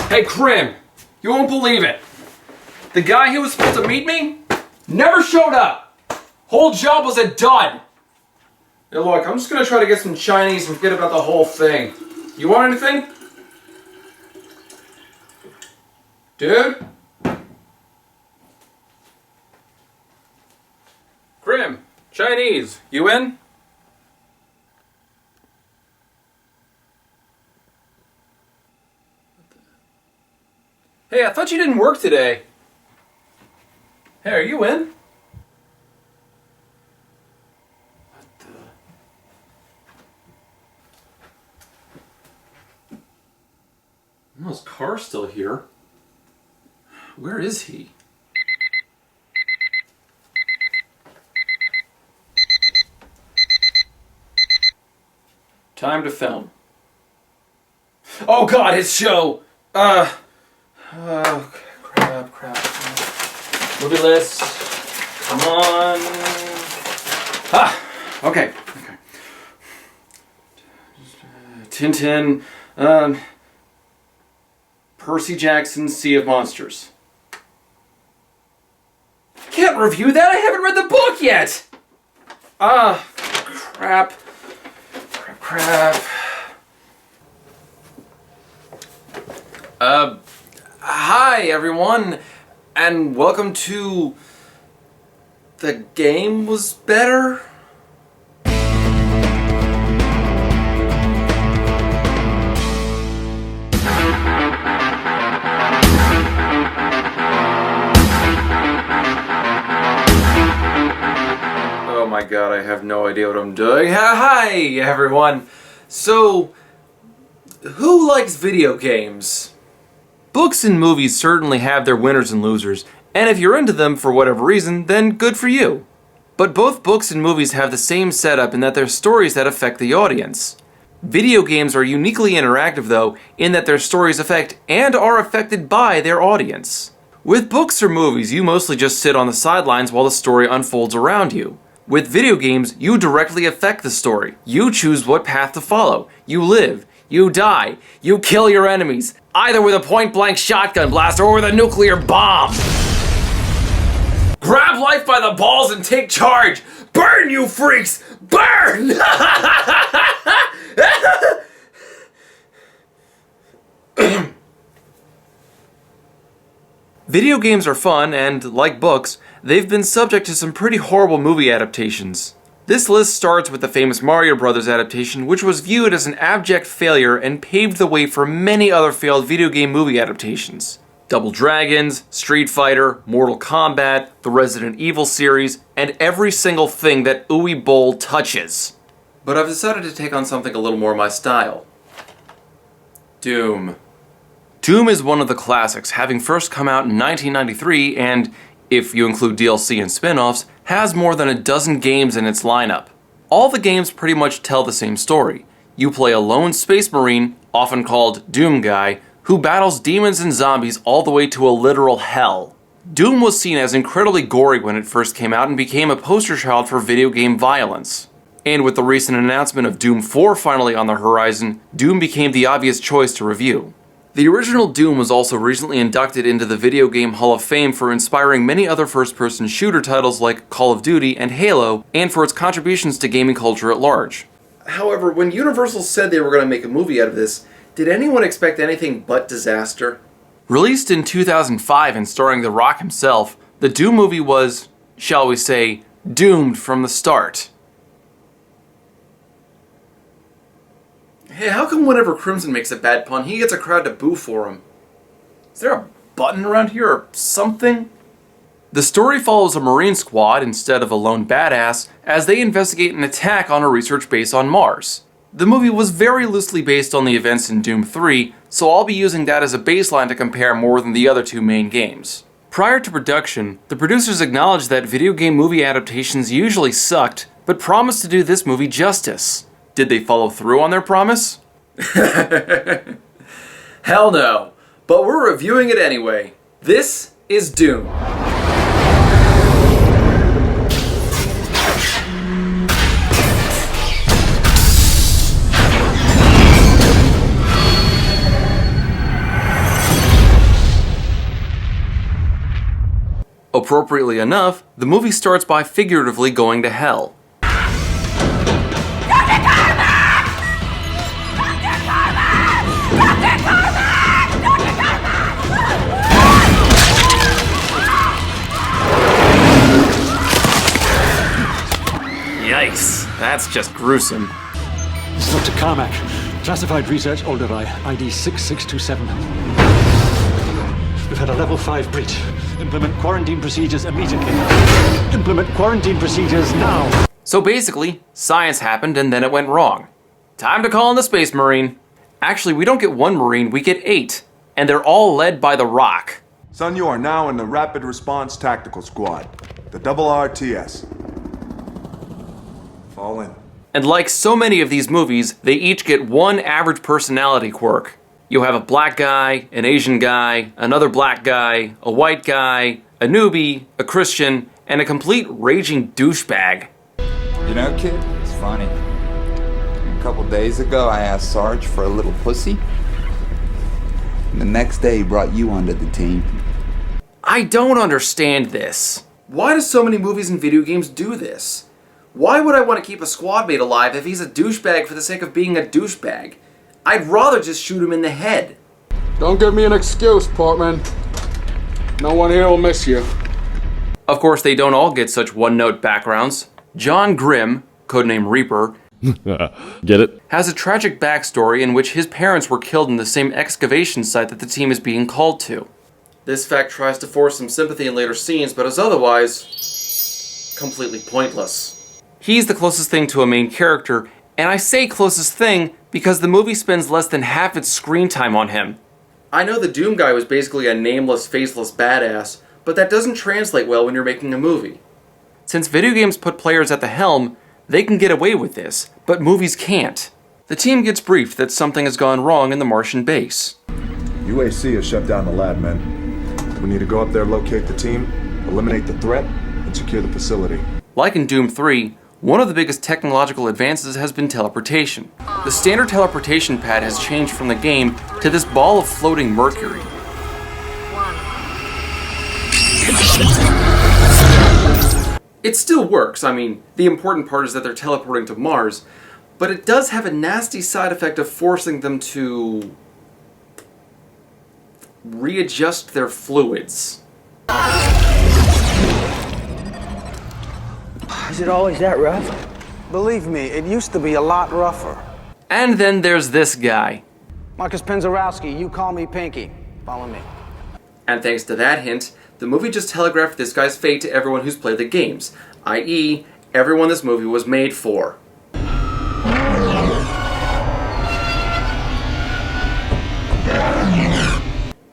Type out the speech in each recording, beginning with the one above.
Hey, Krim, you won't believe it. The guy who was supposed to meet me never showed up. Whole job was a dud. Hey, look, I'm just gonna try to get some Chinese and forget about the whole thing. You want anything? Dude? Krim, Chinese, you in? Hey, I thought you didn't work today. Hey, are you in? What the? Oh, his car's still here. Where is he? Time to film. Oh God, his show! Oh, crap. Movie list. Come on. Okay. Tintin, Percy Jackson, Sea of Monsters. I can't review that, I haven't read the book yet! Crap. Hi everyone, and welcome to The Game Was Better? Oh my god, I have no idea what I'm doing. Hi everyone! So, who likes video games? Books and movies certainly have their winners and losers, and if you're into them for whatever reason, then good for you. But both books and movies have the same setup in that they're stories that affect the audience. Video games are uniquely interactive though, in that their stories affect and are affected by their audience. With books or movies, you mostly just sit on the sidelines while the story unfolds around you. With video games, you directly affect the story. You choose what path to follow. You live. You die. You kill your enemies, either with a point-blank shotgun blast or with a nuclear bomb. Grab life by the balls and take charge. Burn, you freaks! Burn! Video games are fun, and like books, they've been subject to some pretty horrible movie adaptations. This list starts with the famous Mario Bros. Adaptation, which was viewed as an abject failure and paved the way for many other failed video game movie adaptations. Double Dragons, Street Fighter, Mortal Kombat, the Resident Evil series, and every single thing that Uwe Boll touches. But I've decided to take on something a little more my style. Doom. Doom is one of the classics, having first come out in 1993 and, if you include DLC and spin-offs, has more than a dozen games in its lineup. All the games pretty much tell the same story. You play a lone space marine, often called Doom Guy, who battles demons and zombies all the way to a literal hell. Doom was seen as incredibly gory when it first came out and became a poster child for video game violence. And with the recent announcement of Doom 4 finally on the horizon, Doom became the obvious choice to review. The original Doom was also recently inducted into the Video Game Hall of Fame for inspiring many other first-person shooter titles like Call of Duty and Halo, and for its contributions to gaming culture at large. However, when Universal said they were going to make a movie out of this, did anyone expect anything but disaster? Released in 2005 and starring The Rock himself, the Doom movie was, shall we say, doomed from the start. Hey, how come whenever Crimson makes a bad pun, he gets a crowd to boo for him? Is there a button around here or something? The story follows a Marine squad instead of a lone badass as they investigate an attack on a research base on Mars. The movie was very loosely based on the events in Doom 3, so I'll be using that as a baseline to compare more than the other two main games. Prior to production, the producers acknowledged that video game movie adaptations usually sucked, but promised to do this movie justice. Did they follow through on their promise? Hell no, but we're reviewing it anyway. This is Doom. Appropriately enough, the movie starts by figuratively going to hell. Yikes, that's just gruesome. This is Dr. Carmack. Classified Research Alderai, ID 6627. We've had a level 5 breach. Implement quarantine procedures immediately. Implement quarantine procedures now. So basically, science happened and then it went wrong. Time to call in the Space Marine. Actually, we don't get one Marine, we get 8. And they're all led by The Rock. Son, you are now in the Rapid Response Tactical Squad, the RTS. Fall in. And like so many of these movies, they each get one average personality quirk. You have a black guy, an Asian guy, another black guy, a white guy, a newbie, a Christian, and a complete raging douchebag. You know, kid, it's funny. A couple days ago, I asked Sarge for a little pussy. And the next day, he brought you onto the team. I don't understand this. Why do so many movies and video games do this? Why would I want to keep a squad mate alive if he's a douchebag for the sake of being a douchebag? I'd rather just shoot him in the head. Don't give me an excuse, Portman. No one here will miss you. Of course, they don't all get such one-note backgrounds. John Grimm, codename Reaper, Get it? has a tragic backstory in which his parents were killed in the same excavation site that the team is being called to. This fact tries to force some sympathy in later scenes, but is otherwise completely pointless. He's the closest thing to a main character, and I say closest thing because the movie spends less than half its screen time on him. I know the Doom guy was basically a nameless, faceless badass, but that doesn't translate well when you're making a movie. Since video games put players at the helm, they can get away with this, but movies can't. The team gets briefed that something has gone wrong in the Martian base. UAC has shut down the lab, men. We need to go up there, locate the team, eliminate the threat, and secure the facility. Like in Doom 3, one of the biggest technological advances has been teleportation. The standard teleportation pad has changed from the game to this ball of floating mercury. It still works, I mean, the important part is that they're teleporting to Mars, but it does have a nasty side effect of forcing them to readjust their fluids. Is it always that rough? Believe me, it used to be a lot rougher. And then there's this guy. Marcus Penzorowski, you call me Pinky. Follow me. And thanks to that hint, the movie just telegraphed this guy's fate to everyone who's played the games, i.e., everyone this movie was made for.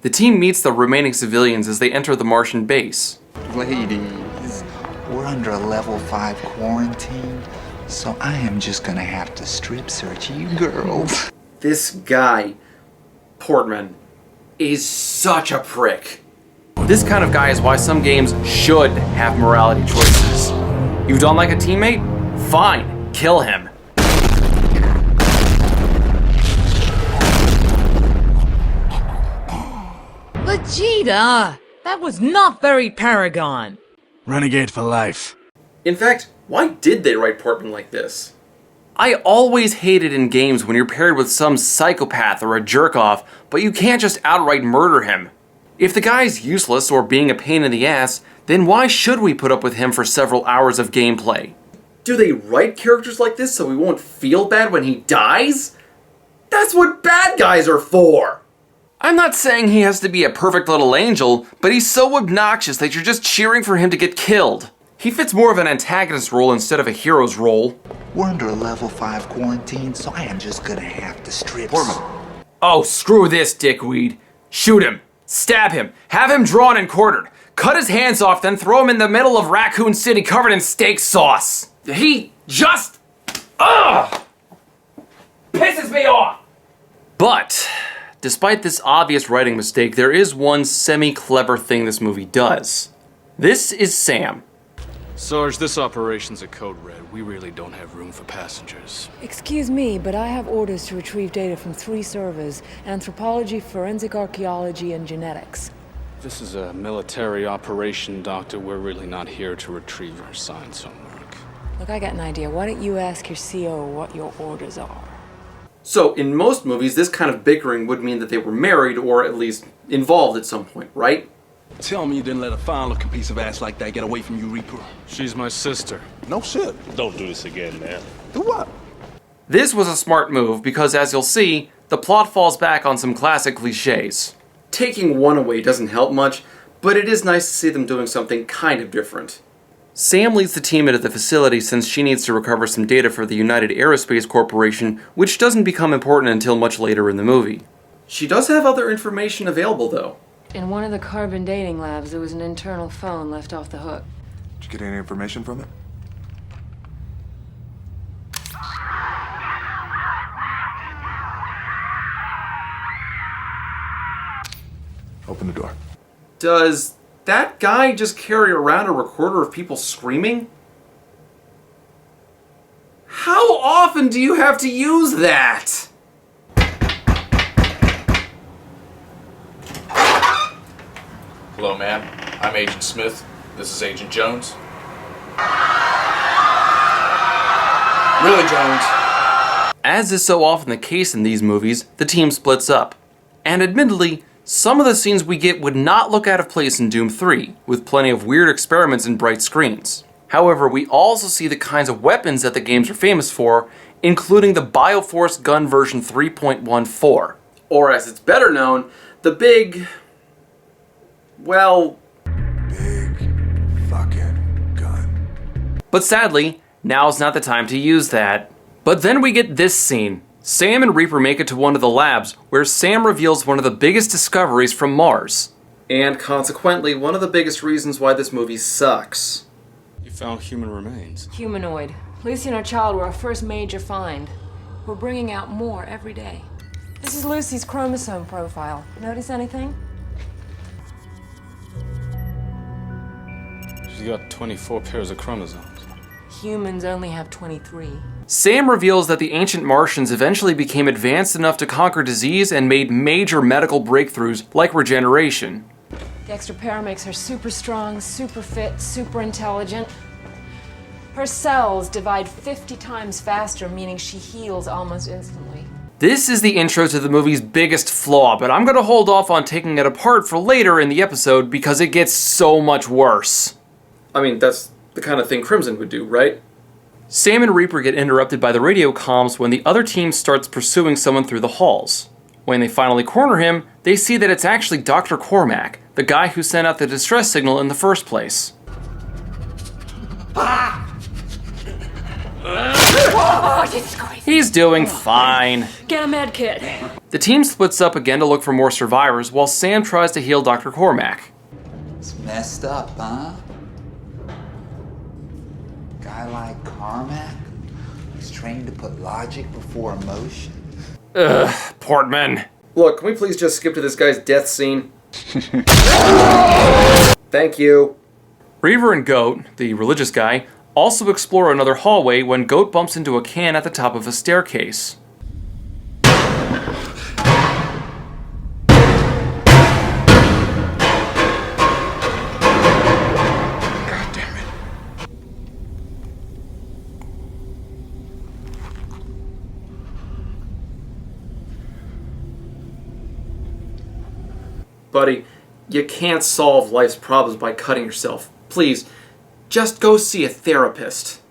The team meets the remaining civilians as they enter the Martian base. Ladies, we're under a level 5 quarantine, so I am just gonna have to strip search you girls. This guy, Portman, is such a prick. This kind of guy is why some games should have morality choices. You don't like a teammate? Fine, kill him. Vegeta! That was not very Paragon. Renegade for life. In fact, why did they write Portman like this? I always hate it in games when you're paired with some psychopath or a jerk-off, but you can't just outright murder him. If the guy's useless or being a pain in the ass, then why should we put up with him for several hours of gameplay? Do they write characters like this so we won't feel bad when he dies? That's what bad guys are for! I'm not saying he has to be a perfect little angel, but he's so obnoxious that you're just cheering for him to get killed. He fits more of an antagonist role instead of a hero's role. We're under a level 5 quarantine, so I am just gonna have to strip. Oh, screw this, dickweed. Shoot him. Stab him. Have him drawn and quartered. Cut his hands off, then throw him in the middle of Raccoon City covered in steak sauce. He just... Ugh! Pisses me off! But, despite this obvious writing mistake, there is one semi-clever thing this movie does. This is Sam. Sarge, this operation's a code red. We really don't have room for passengers. Excuse me, but I have orders to retrieve data from 3 servers: anthropology, forensic archaeology, and genetics. This is a military operation, Doctor. We're really not here to retrieve your science homework. Look, I got an idea. Why don't you ask your CO what your orders are? So, in most movies, this kind of bickering would mean that they were married or at least involved at some point, right? Tell me you didn't let a fine-looking piece of ass like that get away from you, Reaper. She's my sister. No shit. Don't do this again, man. Do what? This was a smart move because, as you'll see, the plot falls back on some classic cliches. Taking one away doesn't help much, but it is nice to see them doing something kind of different. Sam leads the team into the facility since she needs to recover some data for the United Aerospace Corporation, which doesn't become important until much later in the movie. She does have other information available, though. In one of the carbon dating labs, there was an internal phone left off the hook. Did you get any information from it? Open the door. Does that guy just carry around a recorder of people screaming? How often do you have to use that? Hello, ma'am. I'm Agent Smith. This is Agent Jones. Really, Jones? As is so often the case in these movies, the team splits up. And admittedly, some of the scenes we get would not look out of place in Doom 3, with plenty of weird experiments and bright screens. However, we also see the kinds of weapons that the games are famous for, including the Bioforce gun version 3.14. Or as it's better known, the big... well... big fucking gun. But sadly, now's not the time to use that. But then we get this scene. Sam and Reaper make it to one of the labs, where Sam reveals one of the biggest discoveries from Mars. And consequently, one of the biggest reasons why this movie sucks. You found human remains. Humanoid. Lucy and her child were our first major find. We're bringing out more every day. This is Lucy's chromosome profile. Notice anything? She's got 24 pairs of chromosomes. Humans only have 23. Sam reveals that the ancient Martians eventually became advanced enough to conquer disease and made major medical breakthroughs like regeneration. The extra pair makes her super strong, super fit, super intelligent. Her cells divide 50 times faster, meaning she heals almost instantly. This is the intro to the movie's biggest flaw, but I'm going to hold off on taking it apart for later in the episode because it gets so much worse. I mean, that's the kind of thing Crimson would do, right? Sam and Reaper get interrupted by the radio comms when the other team starts pursuing someone through the halls. When they finally corner him, they see that it's actually Dr. Cormack, the guy who sent out the distress signal in the first place. He's doing fine. Get a med kit. The team splits up again to look for more survivors while Sam tries to heal Dr. Cormack. It's messed up, huh? Guy like Carmack is trained to put logic before emotion. Ugh, Portman. Look, can we please just skip to this guy's death scene? Thank you. Reaver and Goat, the religious guy, also explore another hallway when Goat bumps into a can at the top of a staircase. Buddy, you can't solve life's problems by cutting yourself. Please, just go see a therapist.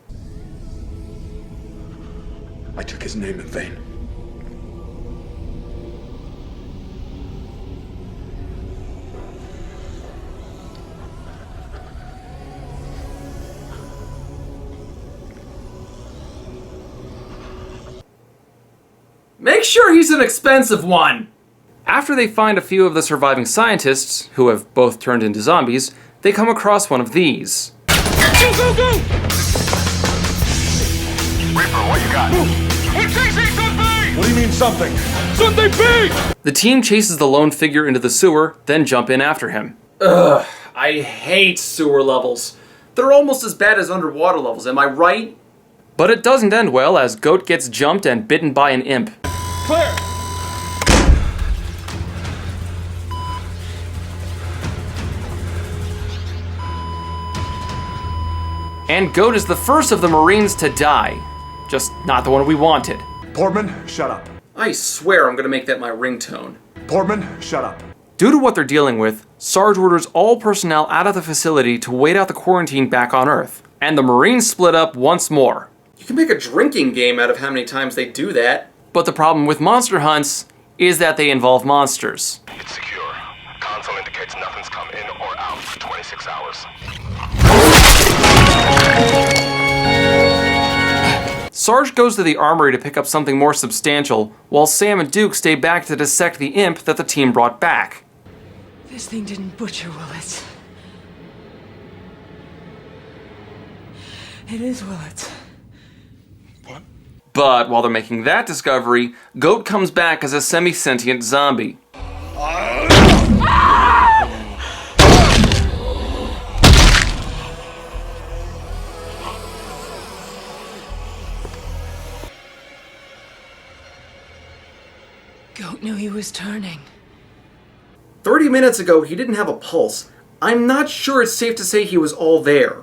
I took his name in vain. Make sure he's an expensive one! After they find a few of the surviving scientists, who have both turned into zombies, they come across one of these. Go, go, go! Reaper, what you got? We're chasing something! What do you mean something? Something big! The team chases the lone figure into the sewer, then jump in after him. Ugh, I hate sewer levels. They're almost as bad as underwater levels, am I right? But it doesn't end well as Goat gets jumped and bitten by an imp. Clear! And Goat is the first of the Marines to die. Just not the one we wanted. Portman, shut up. I swear I'm gonna make that my ringtone. Portman, shut up. Due to what they're dealing with, Sarge orders all personnel out of the facility to wait out the quarantine back on Earth. And the Marines split up once more. You can make a drinking game out of how many times they do that. But the problem with monster hunts is that they involve monsters. It's secure. Console indicates nothing's come in or out for 26 hours. Sarge goes to the armory to pick up something more substantial, while Sam and Duke stay back to dissect the imp that the team brought back. This thing didn't butcher Willits. It is Willits. What? But while they're making that discovery, Goat comes back as a semi-sentient zombie. Goat knew he was turning. 30 minutes ago, he didn't have a pulse. I'm not sure it's safe to say he was all there.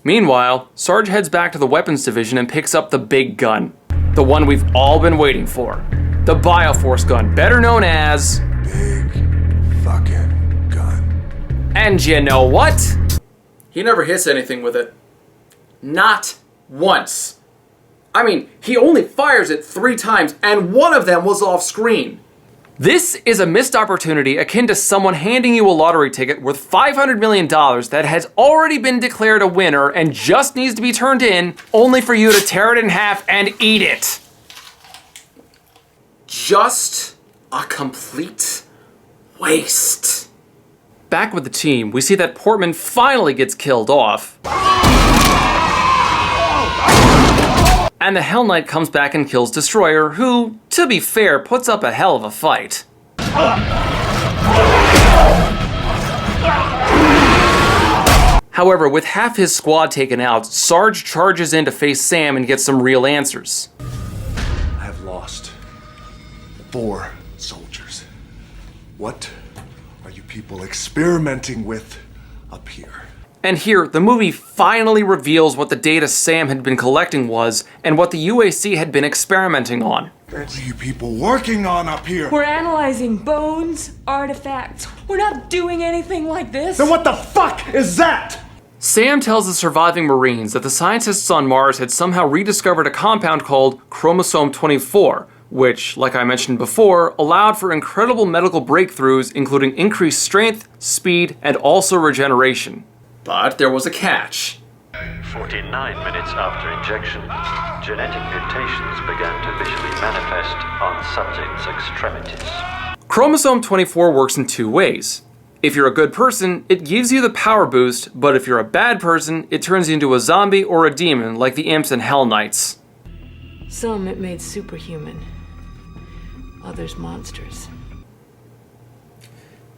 Meanwhile, Sarge heads back to the weapons division and picks up the big gun. The one we've all been waiting for. The Bioforce gun, better known as... Big fucking gun. And you know what? He never hits anything with it. Not once. I mean, he only fires it 3 times, and one of them was off screen. This is a missed opportunity akin to someone handing you a lottery ticket worth $500 million that has already been declared a winner and just needs to be turned in, only for you to tear it in half and eat it. Just a complete waste. Back with the team, we see that Portman finally gets killed off. And the Hell Knight comes back and kills Destroyer, who, to be fair, puts up a hell of a fight. However, with half his squad taken out, Sarge charges in to face Sam and get some real answers. I have lost 4 soldiers. What are you people experimenting with up here? And here, the movie finally reveals what the data Sam had been collecting was, and what the UAC had been experimenting on. What are you people working on up here? We're analyzing bones, artifacts. We're not doing anything like this. Then what the fuck is that? Sam tells the surviving Marines that the scientists on Mars had somehow rediscovered a compound called chromosome 24, which, like I mentioned before, allowed for incredible medical breakthroughs, including increased strength, speed, and also regeneration. But there was a catch. 49 minutes after injection, genetic mutations began to visually manifest on subjects' extremities. Chromosome 24 works in 2 ways. If you're a good person, it gives you the power boost, but if you're a bad person, it turns you into a zombie or a demon like the Imps and Hell Knights. Some it made superhuman, others monsters.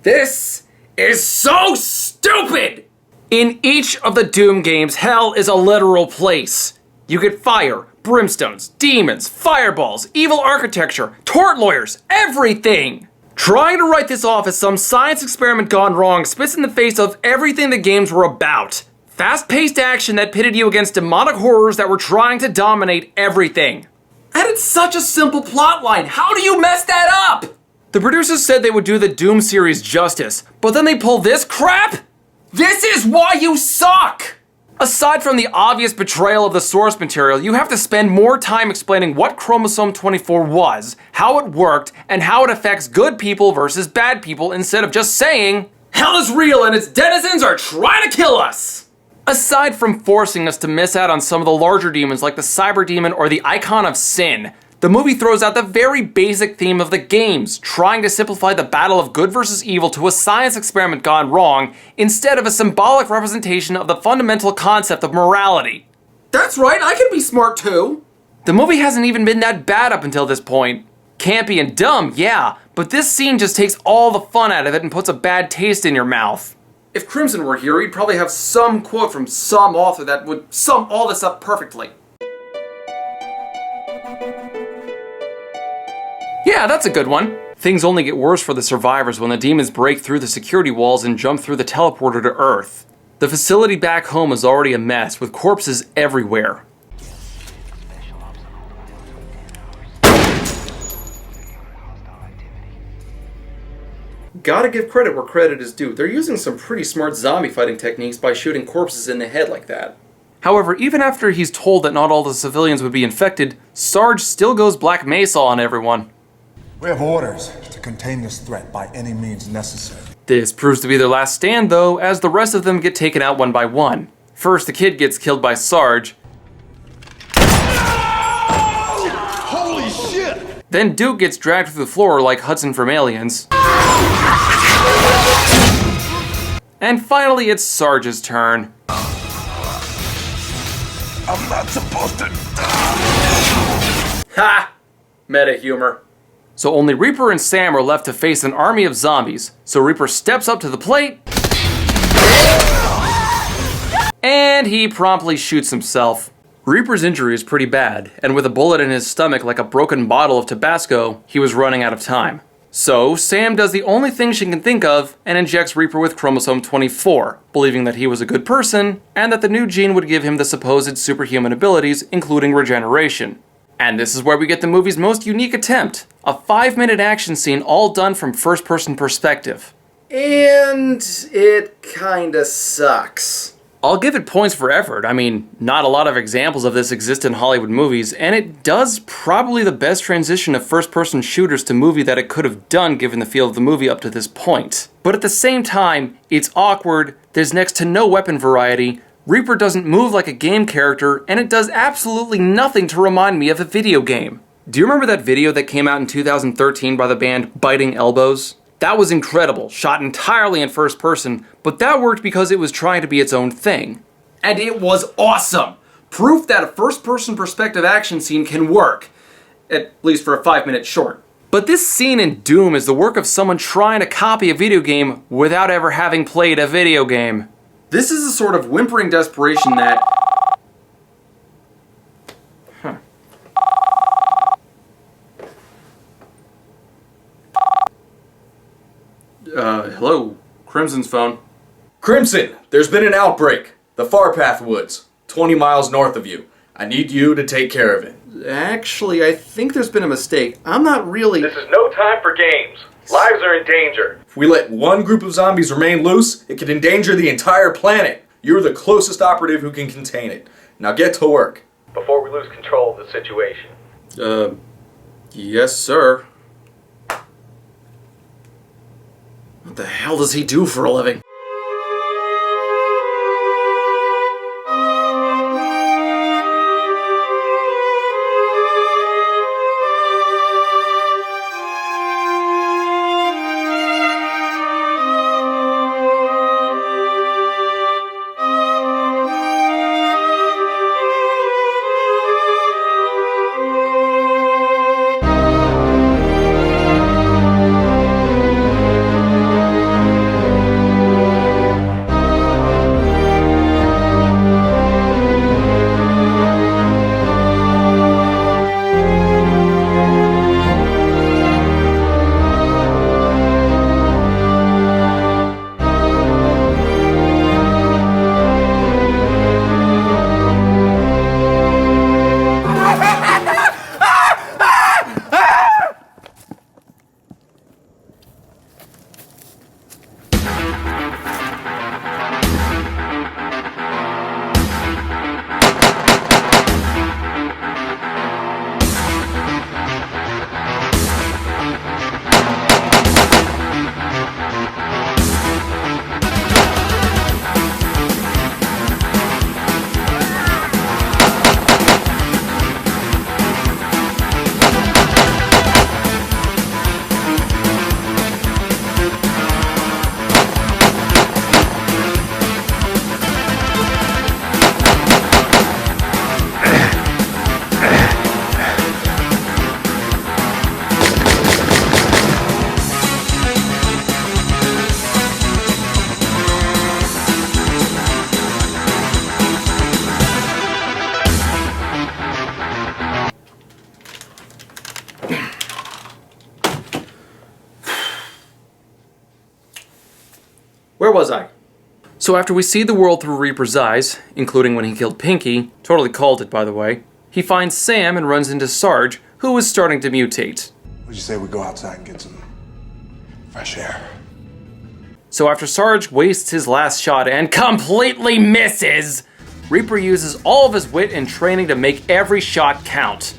This is so stupid! In each of the Doom games, hell is a literal place. You get fire, brimstones, demons, fireballs, evil architecture, tort lawyers, everything! Trying to write this off as some science experiment gone wrong spits in the face of everything the games were about. Fast-paced action that pitted you against demonic horrors that were trying to dominate everything. And it's such a simple plotline, how do you mess that up? The producers said they would do the Doom series justice, but then they pull this crap? This is why you suck! Aside from the obvious betrayal of the source material, you have to spend more time explaining what Chromosome 24 was, how it worked, and how it affects good people versus bad people instead of just saying, hell is real and its denizens are trying to kill us! Aside from forcing us to miss out on some of the larger demons like the Cyber Demon or the Icon of Sin, the movie throws out the very basic theme of the games, trying to simplify the battle of good versus evil to a science experiment gone wrong, instead of a symbolic representation of the fundamental concept of morality. That's right, I can be smart too! The movie hasn't even been that bad up until this point. Campy and dumb, yeah, but this scene just takes all the fun out of it and puts a bad taste in your mouth. If Crimson were here, he'd probably have some quote from some author that would sum all this up perfectly. Yeah, that's a good one. Things only get worse for the survivors when the demons break through the security walls and jump through the teleporter to Earth. The facility back home is already a mess, with corpses everywhere. Gotta give credit where credit is due. They're using some pretty smart zombie fighting techniques by shooting corpses in the head like that. However, even after he's told that not all the civilians would be infected, Sarge still goes Black Mesa on everyone. We have orders to contain this threat by any means necessary. This proves to be their last stand, though, as the rest of them get taken out one by one. First, the kid gets killed by Sarge. Holy shit! Then Duke gets dragged through the floor like Hudson from Aliens. And finally, it's Sarge's turn. I'm not supposed to. Ha! Meta humor. So only Reaper and Sam are left to face an army of zombies. So Reaper steps up to the plate. And he promptly shoots himself. Reaper's injury is pretty bad, and with a bullet in his stomach like a broken bottle of Tabasco, he was running out of time. So Sam does the only thing she can think of and injects Reaper with chromosome 24, believing that he was a good person and that the new gene would give him the supposed superhuman abilities, including regeneration. And this is where we get the movie's most unique attempt, a 5-minute action scene all done from first-person perspective. And it kinda sucks. I'll give it points for effort. I mean, not a lot of examples of this exist in Hollywood movies, and it does probably the best transition of first-person shooters to movie that it could have done given the feel of the movie up to this point. But at the same time, it's awkward, there's next to no weapon variety, Reaper doesn't move like a game character, and it does absolutely nothing to remind me of a video game. Do you remember that video that came out in 2013 by the band Biting Elbows? That was incredible, shot entirely in first person, but that worked because it was trying to be its own thing. And it was awesome! Proof that a first-person perspective action scene can work. At least for a 5-minute short. But this scene in Doom is the work of someone trying to copy a video game without ever having played a video game. This is a sort of whimpering desperation that... Hello? Crimson's phone. Crimson, there's been an outbreak. The Farpath Woods, 20 miles north of you. I need you to take care of it. Actually, I think there's been a mistake. I'm not really... This is no time for games. Lives are in danger. If we let one group of zombies remain loose, it could endanger the entire planet. You're the closest operative who can contain it. Now get to work. Before we lose control of the situation. Yes, sir. What the hell does he do for a living? Where was I? So after we see the world through Reaper's eyes, including when he killed Pinky, totally called it by the way, he finds Sam and runs into Sarge, who is starting to mutate. What'd you say we go outside and get some fresh air? So after Sarge wastes his last shot and completely misses, Reaper uses all of his wit and training to make every shot count.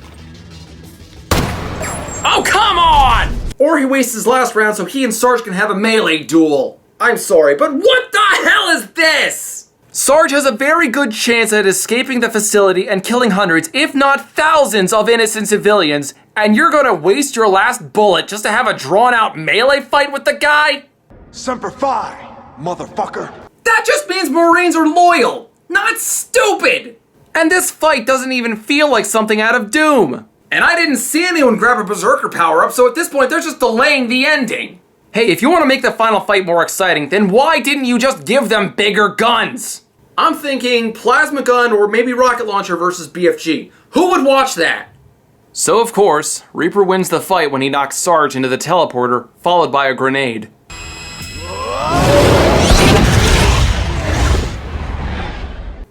Oh, come on! Or he wastes his last round so he and Sarge can have a melee duel. I'm sorry, but what the hell is this? Sarge has a very good chance at escaping the facility and killing hundreds, if not thousands, of innocent civilians, and you're gonna waste your last bullet just to have a drawn-out melee fight with the guy? Semper Fi, motherfucker. That just means Marines are loyal, not stupid! And this fight doesn't even feel like something out of Doom. And I didn't see anyone grab a Berserker power-up, so at this point they're just delaying the ending. Hey, if you want to make the final fight more exciting, then why didn't you just give them bigger guns? I'm thinking plasma gun or maybe rocket launcher versus BFG. Who would watch that? So of course, Reaper wins the fight when he knocks Sarge into the teleporter, followed by a grenade.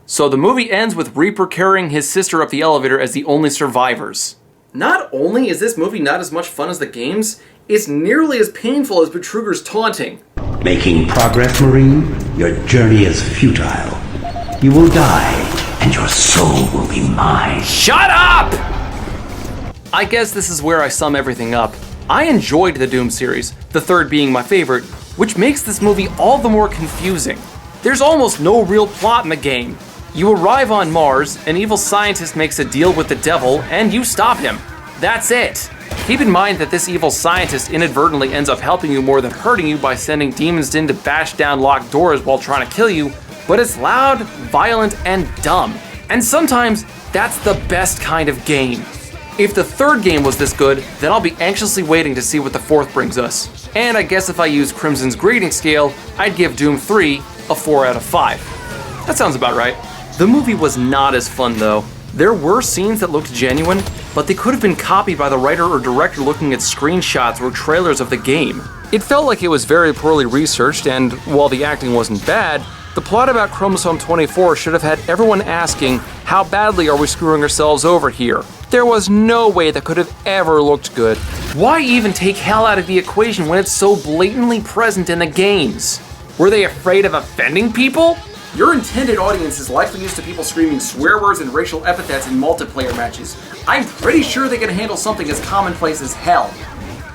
So the movie ends with Reaper carrying his sister up the elevator as the only survivors. Not only is this movie not as much fun as the games, it's nearly as painful as Betruger's taunting. Making progress, Marine? Your journey is futile. You will die, and your soul will be mine. Shut up! I guess this is where I sum everything up. I enjoyed the Doom series, the third being my favorite, which makes this movie all the more confusing. There's almost no real plot in the game. You arrive on Mars, an evil scientist makes a deal with the devil, and you stop him. That's it. Keep in mind that this evil scientist inadvertently ends up helping you more than hurting you by sending demons in to bash down locked doors while trying to kill you, but it's loud, violent, and dumb. And sometimes, that's the best kind of game. If the third game was this good, then I'll be anxiously waiting to see what the fourth brings us. And I guess if I use Crimson's grading scale, I'd give Doom 3 a 4 out of 5. That sounds about right. The movie was not as fun though. There were scenes that looked genuine, but they could have been copied by the writer or director looking at screenshots or trailers of the game. It felt like it was very poorly researched, and while the acting wasn't bad, the plot about Chromosome 24 should have had everyone asking, how badly are we screwing ourselves over here? There was no way that could have ever looked good. Why even take hell out of the equation when it's so blatantly present in the games? Were they afraid of offending people? Your intended audience is likely used to people screaming swear words and racial epithets in multiplayer matches. I'm pretty sure they can handle something as commonplace as hell.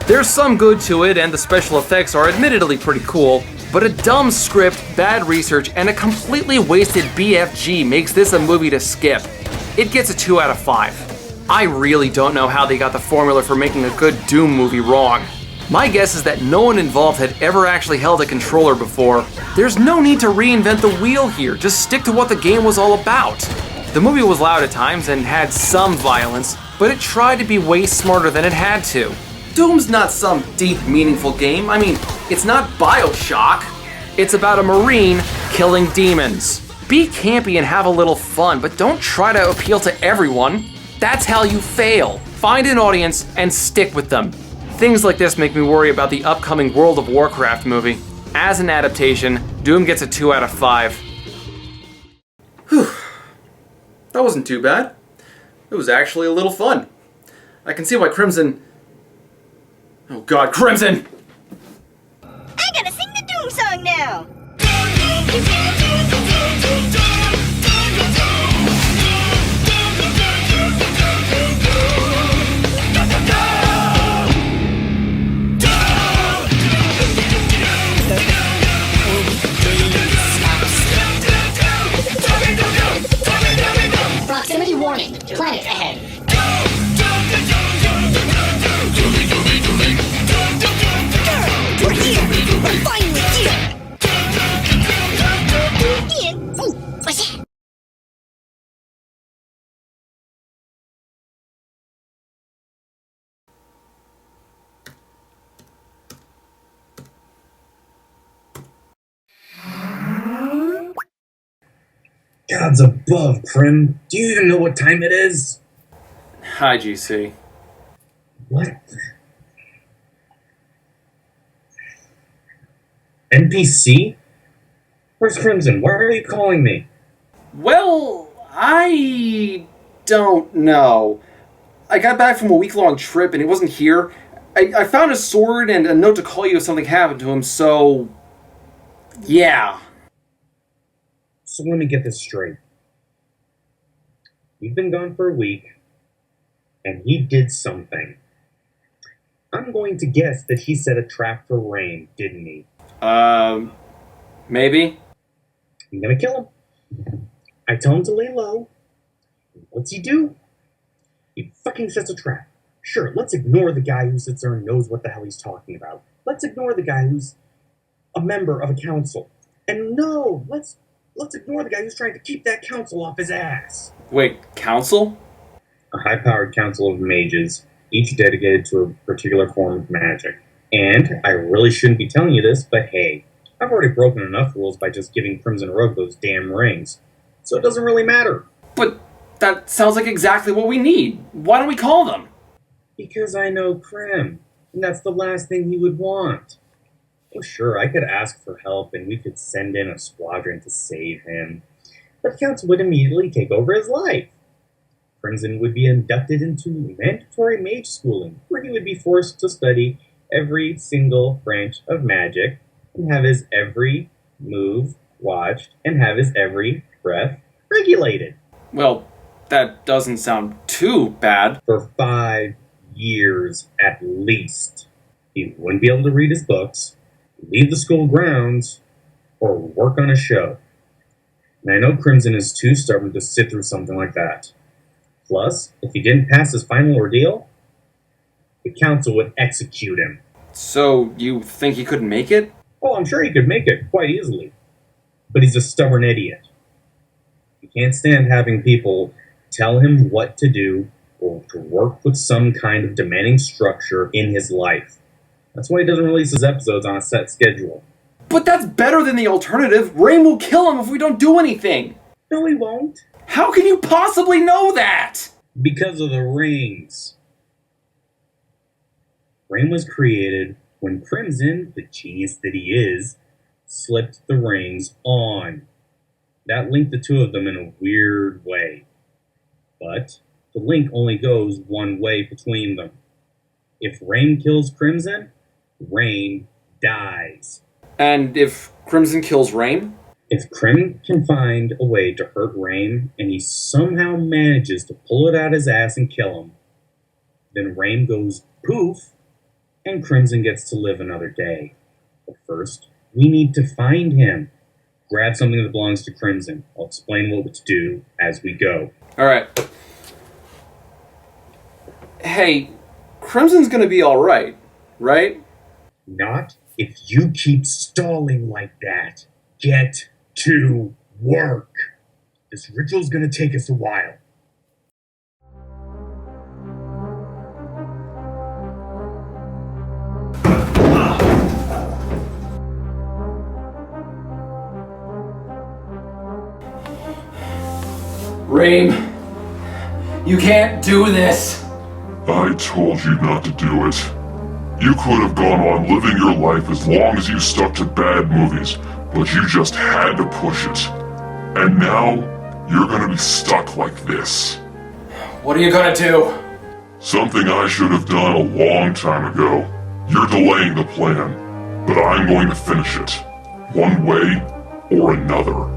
There's some good to it, and the special effects are admittedly pretty cool, but a dumb script, bad research, and a completely wasted BFG makes this a movie to skip. It gets a 2 out of 5. I really don't know how they got the formula for making a good Doom movie wrong. My guess is that no one involved had ever actually held a controller before. There's no need to reinvent the wheel here, just stick to what the game was all about. The movie was loud at times and had some violence, but it tried to be way smarter than it had to. Doom's not some deep, meaningful game. I mean, it's not BioShock. It's about a Marine killing demons. Be campy and have a little fun, but don't try to appeal to everyone. That's how you fail. Find an audience and stick with them. Things like this make me worry about the upcoming World of Warcraft movie. As an adaptation, Doom gets a 2 out of 5. Whew. That wasn't too bad. It was actually a little fun. I can see why Crimson... Oh god, Crimson! I gotta sing the Doom song now! Proximity warning. Planet ahead. We're here! We're finally here! Ian! Ooh, what's that? God's above, Prim. Do you even know what time it is? Hi, GC. What? NPC? Where's Crimson? Why are you calling me? Well, I don't know. I got back from a week-long trip and he wasn't here. I found a sword and a note to call you if something happened to him, so... yeah. So let me get this straight. You've been gone for a week, and he did something. I'm going to guess that he set a trap for Rain, didn't he? Maybe. I'm gonna kill him. I tell him to lay low. What's he do? He fucking sets a trap. Sure, let's ignore the guy who sits there and knows what the hell he's talking about. Let's ignore the guy who's a member of a council. And no, let's ignore the guy who's trying to keep that council off his ass. Wait, council? A high-powered council of mages, each dedicated to a particular form of magic. And I really shouldn't be telling you this, but hey, I've already broken enough rules by just giving Crimson Rogue those damn rings. So it doesn't really matter. But that sounds like exactly what we need. Why don't we call them? Because I know Crim, and that's the last thing he would want. Oh sure, I could ask for help and we could send in a squadron to save him. But the council would immediately take over his life. Crimson would be inducted into mandatory mage schooling, where he would be forced to study every single branch of magic, and have his every move watched, and have his every breath regulated. Well, that doesn't sound too bad. For 5 years at least. He wouldn't be able to read his books, leave the school grounds, or work on a show. And I know Crimson is too stubborn to sit through something like that. Plus, if he didn't pass his final ordeal, the council would execute him. So, you think he couldn't make it? Oh, I'm sure he could make it quite easily. But he's a stubborn idiot. He can't stand having people tell him what to do or to work with some kind of demanding structure in his life. That's why he doesn't release his episodes on a set schedule. But that's better than the alternative. Rain will kill him if we don't do anything. No, he won't. How can you possibly know that? Because of the rings. Rain was created when Crimson, the genius that he is, slipped the rings on. That linked the two of them in a weird way. But the link only goes one way between them. If Rain kills Crimson, Rain dies. And if Crimson kills Rain? If Crim can find a way to hurt Rain, and he somehow manages to pull it out his ass and kill him, then Rain goes poof, and Crimson gets to live another day. But first, we need to find him. Grab something that belongs to Crimson. I'll explain what to do as we go. Alright. Hey, Crimson's gonna be alright, right? Not if you keep stalling like that. Get to work. This ritual's gonna take us a while. Rain, you can't do this. I told you not to do it. You could have gone on living your life as long as you stuck to bad movies, but you just had to push it. And now, you're gonna be stuck like this. What are you gonna do? Something I should have done a long time ago. You're delaying the plan, but I'm going to finish it. One way or another.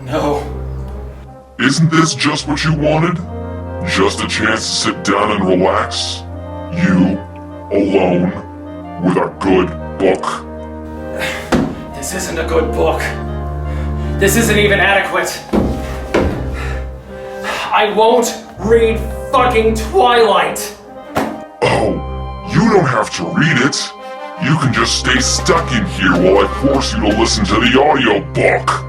No. Isn't this just what you wanted? Just a chance to sit down and relax? You, alone, with a good book? This isn't a good book. This isn't even adequate. I won't read fucking Twilight. Oh, you don't have to read it. You can just stay stuck in here while I force you to listen to the audiobook.